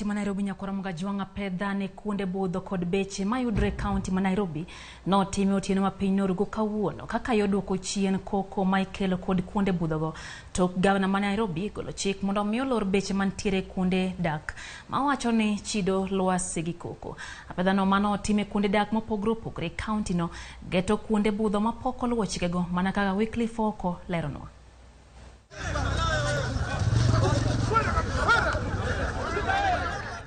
Ma Nairobi nyakora mga pedha ne kuonde budho kod beche mayudre county ma Nairobi no time otieno ma piny norugo kawuono kaka yoduoko chien koko ma ikelo kod kuonde budho go. To gavana ma Nairobi golo chik mondo omi lor beche mantiere kuonde dak ma wacho ni chido lwasi gi koko. Apedha no mano time kuonde dak mopogore opogore county no geto kuonde budho ma pok oluwo chikego mana kaka weekly foko leronwa.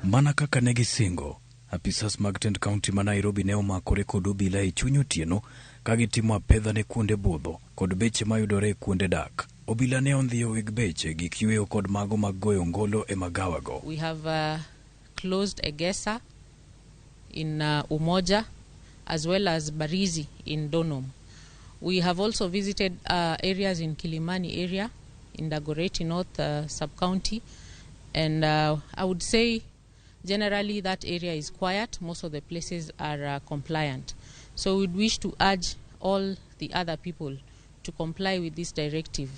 Mana kaka negisingo, apisas mag tend county ma Nairobi ne omakore kod Obila e chuny otieno ka gitimo pedha ne kuonde budho kod beche mayudore kuonde dak. Obila ne ondhiyo weg beche gik yweyo kod mago mag goyo ngolo e magawago. We have closed Egesa in Umoja as well as Barizi in Donom. We have also visited areas in Kilimani area, in Dagoretti North sub-county, and I would say generally that area is quiet. Most of the places are compliant. So we'd wish to urge all the other people to comply with this directive.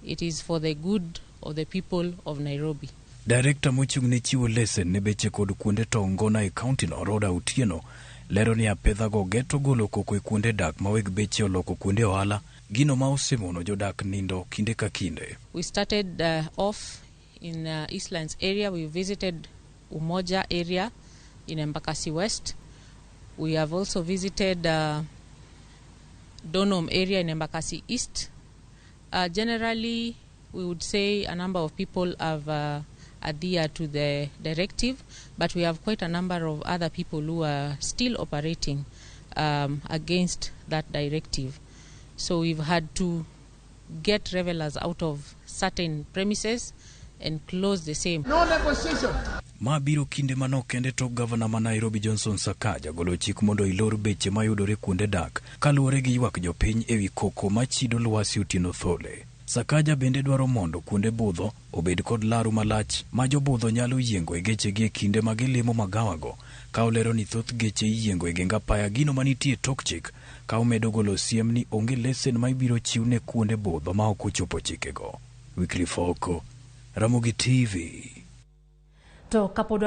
It is for the good of the people of Nairobi. Director mochung' ne chiwo lesen ne beche kod kuonde tongona e county no Roda Otieno lero ni apedha go geto golo koko e kuonde dak ma weg beche oloko kuonde ohala gino ma osemono jodak nindo kinde ka kinde. We started off in Eastlands area. We visited Umoja area in Embakasi West. We have also visited Donom area in Embakasi East. Generally, we would say a number of people have adhered to the directive, but we have quite a number of other people who are still operating against that directive. So we've had to get revelers out of certain premises and close the same. No negotiation. Ma biro kinde manok kende to Governor ma Nairobi Johnson Sakaja golo chik mondo ilor beche mayudore kuonde dak kaluwore gi ywak jopiny ewi koko machido lwasi otieno thole. Sakaja bende dwaro mondo kuonde budho obed kod laru malach ma jobudho nyalo yiengo e gechegi e kinde ma gilimo magawago ka olero ni thoth geche yiengo e genga paya gino manitie tok chik ka omedo golo siem ni onge lesen ma ibiro chiw ne kuonde budho ma ok ochopo chikego. Weekly Foko, Ramogi TV. To kapod